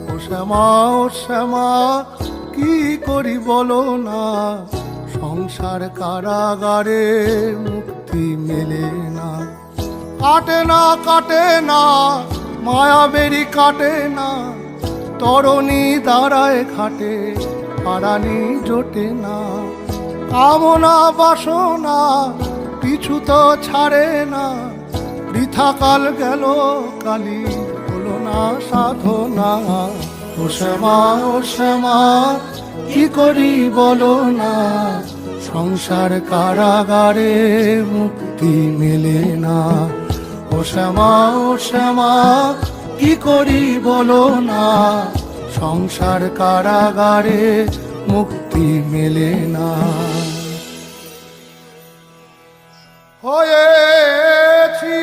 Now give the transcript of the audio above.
ও শ্যামা, ও শ্যামা, কি করি বলো না, সংসার কারাগারে মুক্তি মেলে না। কাটে না, কাটে না, মায়াবেরি কাটে না, তরণী দাঁড়ায় ঘাটে, পারানি জোটে না। কামনা বাসনা পিছু তো ছাড়ে না, বৃথা কাল গেল কালি হলো না সাধনা। ও শ্যামা, ও শ্যামা, কি করি বলো না, সংসার কারাগারে মুক্তি মেলে না। ও শ্যামা, ও শ্যামা, কি করি বলো না, সংসার কারাগারে মুক্তি মেলে না। হয়েছি